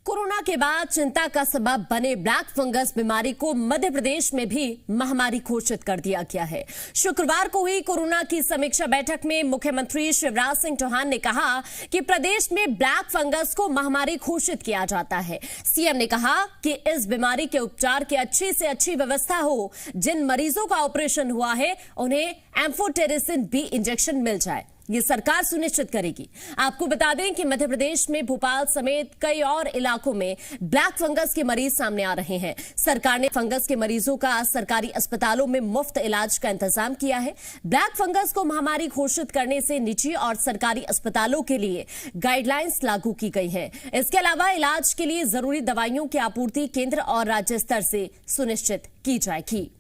Corona के बाद चिंता का सबब बने ब्लैक फंगस बीमारी को मध्य प्रदेश में भी महामारी घोषित कर दिया गया है। शुक्रवार को हुई कोरोना की समीक्षा बैठक में मुख्यमंत्री शिवराज सिंह चौहान ने कहा कि प्रदेश में ब्लैक फंगस को महामारी घोषित किया जाता है। सीएम ने कहा कि इस बीमारी के उपचार की अच्छी से अच्छी व्यवस्था हो। जिन मरीजों का ऑपरेशन हुआ है उन्हें एम्फोटेरिसिन बी इंजेक्शन मिल जाए, ये सरकार सुनिश्चित करेगी। आपको बता दें कि मध्य प्रदेश में भोपाल समेत कई और इलाकों में ब्लैक फंगस के मरीज सामने आ रहे हैं। सरकार ने फंगस के मरीजों का सरकारी अस्पतालों में मुफ्त इलाज का इंतजाम किया है। ब्लैक फंगस को महामारी घोषित करने से निजी और सरकारी अस्पतालों के लिए गाइडलाइंस लागू की गई है। इसके अलावा इलाज के लिए जरूरी दवाइयों की आपूर्ति केंद्र और राज्य स्तर से सुनिश्चित की जाएगी।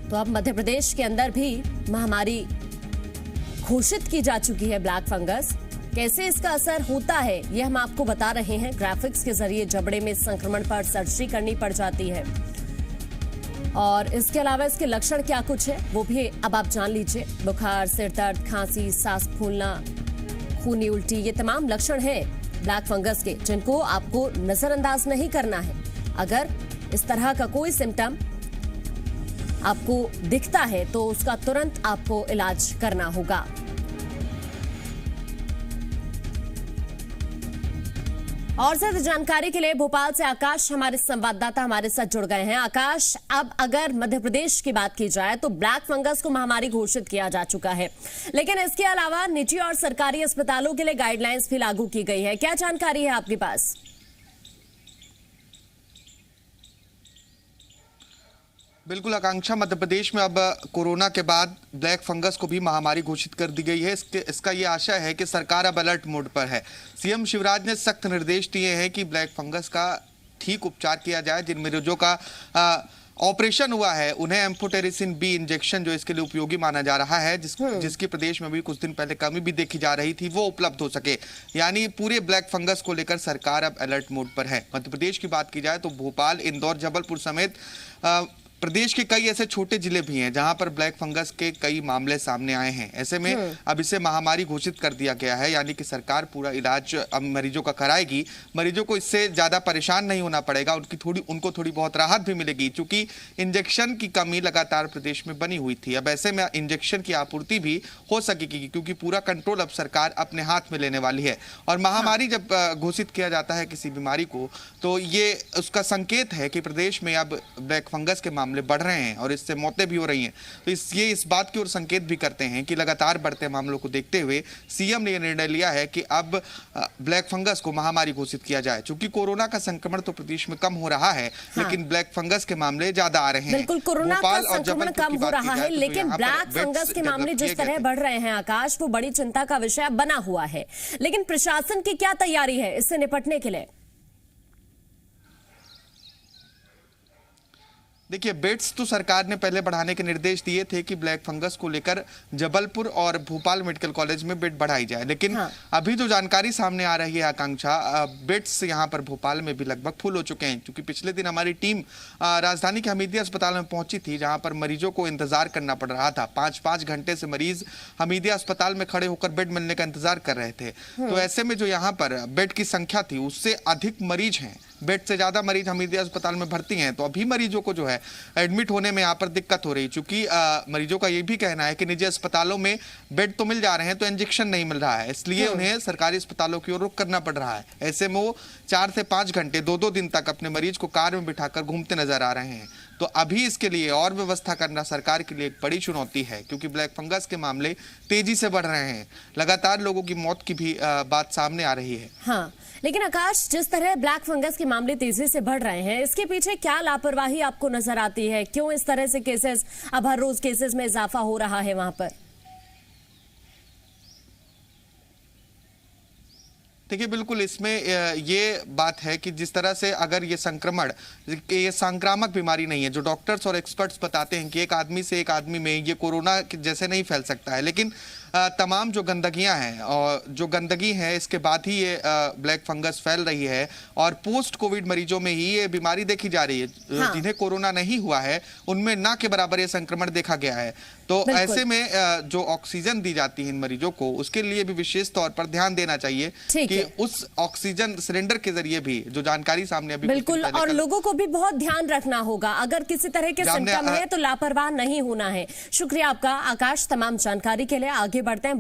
तो अब मध्य प्रदेश के अंदर भी महामारी घोषित की जा चुकी है ब्लैक फंगस। कैसे इसका असर होता है यह हम आपको बता रहे हैं। ग्राफिक्स के जरिए जबड़े में संक्रमण पर सर्जरी करनी पड़ जाती है और इसके अलावा इसके लक्षण क्या कुछ है वो भी अब आप जान लीजिए। बुखार, सिर दर्द, खांसी, सांस फूलना, खूनी उल्टी, ये तमाम लक्षण हैं ब्लैक फंगस के, जिनको आपको नजरअंदाज नहीं करना है। अगर इस तरह का कोई सिम्टम आपको दिखता है तो उसका तुरंत आपको इलाज करना होगा। और ज्यादा जानकारी के लिए भोपाल से आकाश हमारे संवाददाता हमारे साथ जुड़ गए हैं। आकाश, अब अगर मध्य प्रदेश की बात की जाए तो ब्लैक फंगस को महामारी घोषित किया जा चुका है, लेकिन इसके अलावा निजी और सरकारी अस्पतालों के लिए गाइडलाइंस भी लागू की गई है। क्या जानकारी है आपके पास? बिल्कुल आकांक्षा, मध्य प्रदेश में अब कोरोना के बाद ब्लैक फंगस को भी महामारी घोषित कर दी गई है। इसका ये आशय है कि सरकार अब अलर्ट मोड पर है। सीएम शिवराज ने सख्त निर्देश दिए हैं कि ब्लैक फंगस का ठीक उपचार किया जाए। जिन मरीजों का ऑपरेशन हुआ है उन्हें एम्फोटेरिसिन बी इंजेक्शन जो इसके लिए उपयोगी माना जा रहा है, जिसकी प्रदेश में भी कुछ दिन पहले कमी भी देखी जा रही थी, वो उपलब्ध हो सके। यानी पूरे ब्लैक फंगस को लेकर सरकार अब अलर्ट मोड पर है। मध्य प्रदेश की बात की जाए तो भोपाल, इंदौर, जबलपुर समेत प्रदेश के कई ऐसे छोटे जिले भी हैं जहां पर ब्लैक फंगस के कई मामले सामने आए हैं। ऐसे में अब इसे महामारी घोषित कर दिया गया है, यानी कि सरकार पूरा इलाज अब मरीजों का कराएगी। मरीजों को इससे ज्यादा परेशान नहीं होना पड़ेगा, उनको थोड़ी बहुत राहत भी मिलेगी, क्योंकि इंजेक्शन की कमी लगातार प्रदेश में बनी हुई थी। अब ऐसे में इंजेक्शन की आपूर्ति भी हो सकेगी, क्योंकि पूरा कंट्रोल अब सरकार अपने हाथ में लेने वाली है। और महामारी जब घोषित किया जाता है किसी बीमारी को, तो ये उसका संकेत है कि प्रदेश में अब ब्लैक फंगस के बढ़ रहे हैं और इससे मौतें भी हो रही हैं। तो ये इस बात की ओर संकेत भी करते हैं कि लगातार बढ़ते मामलों को देखते हुए सीएम ने यह निर्णय लिया है कि अब ब्लैक फंगस को महामारी घोषित किया जाए। चूंकि कोरोना का संक्रमण तो प्रदेश में कम हो रहा है, लेकिन ब्लैक फंगस के मामले ज्यादा आ रहे हैं। बिल्कुल, कोरोना का संक्रमण कम हो रहा है, लेकिन ब्लैक फंगस के मामले जिस तरह बढ़ रहे हैं आकाश, वो बड़ी चिंता का विषय बना हुआ है। लेकिन प्रशासन की क्या तैयारी है इससे निपटने के लिए? देखिए, बेड्स तो सरकार ने पहले बढ़ाने के निर्देश दिए थे कि ब्लैक फंगस को लेकर जबलपुर और भोपाल मेडिकल कॉलेज में बेड बढ़ाई जाए, लेकिन अभी जो जानकारी सामने आ रही है आकांक्षा, बेड्स यहां पर भोपाल में भी लगभग फुल हो चुके हैं। क्योंकि पिछले दिन हमारी टीम राजधानी के हमीदिया अस्पताल में पहुंची थी, जहां पर मरीजों को इंतजार करना पड़ रहा था। 5-5 घंटे से मरीज हमीदिया अस्पताल में खड़े होकर बेड मिलने का इंतजार कर रहे थे। तो ऐसे में जो यहाँ पर बेड की संख्या थी उससे अधिक मरीज हैं, बेड से ज्यादा मरीज हमीदिया अस्पताल में भर्ती हैं। तो अभी मरीजों को जो है एडमिट होने में यहाँ पर दिक्कत हो रही है। चूंकि मरीजों का ये भी कहना है कि निजी अस्पतालों में बेड तो मिल जा रहे हैं तो इंजेक्शन नहीं मिल रहा है, इसलिए उन्हें सरकारी अस्पतालों की ओर रुख करना पड़ रहा है। ऐसे में वो 4 से 5 घंटे 2-2 दिन तक अपने मरीज को कार में बिठाकर घूमते नजर आ रहे हैं। तो अभी इसके लिए और व्यवस्था करना सरकार के लिए एक बड़ी चुनौती है, क्योंकि ब्लैक फंगस के मामले तेजी से बढ़ रहे हैं। लगातार लोगों की मौत की भी बात सामने आ रही है। हाँ, लेकिन आकाश, जिस तरह ब्लैक फंगस के मामले तेजी से बढ़ रहे हैं, इसके पीछे क्या लापरवाही आपको नजर आती है? क्यों इस तरह से केसेस, अब हर रोज केसेस में इजाफा हो रहा है वहां पर? देखिए बिल्कुल इसमें ये बात है कि जिस तरह से अगर ये संक्रमण, ये संक्रामक बीमारी नहीं है, जो डॉक्टर्स और एक्सपर्ट्स बताते हैं कि एक आदमी से एक आदमी में ये कोरोना जैसे नहीं फैल सकता है, लेकिन तमाम जो गंदगियां हैं और जो गंदगी है इसके बाद ही ये ब्लैक फंगस फैल रही है और पोस्ट कोविड मरीजों में ही ये बीमारी देखी जा रही है। हाँ। जिन्हें कोरोना नहीं हुआ है उनमें ना के बराबर ये संक्रमण देखा गया है। तो ऐसे में जो ऑक्सीजन दी जाती है इन मरीजों को, उसके लिए भी विशेष तौर पर ध्यान देना चाहिए कि उस ऑक्सीजन सिलेंडर के जरिए भी जो जानकारी सामने अभी बिल्कुल, और लोगों को भी बहुत ध्यान रखना होगा। अगर किसी तरह के सिम्टम है तो लापरवाह नहीं होना है। शुक्रिया आपका आकाश, तमाम जानकारी के लिए। आगे बढ़ते हैं।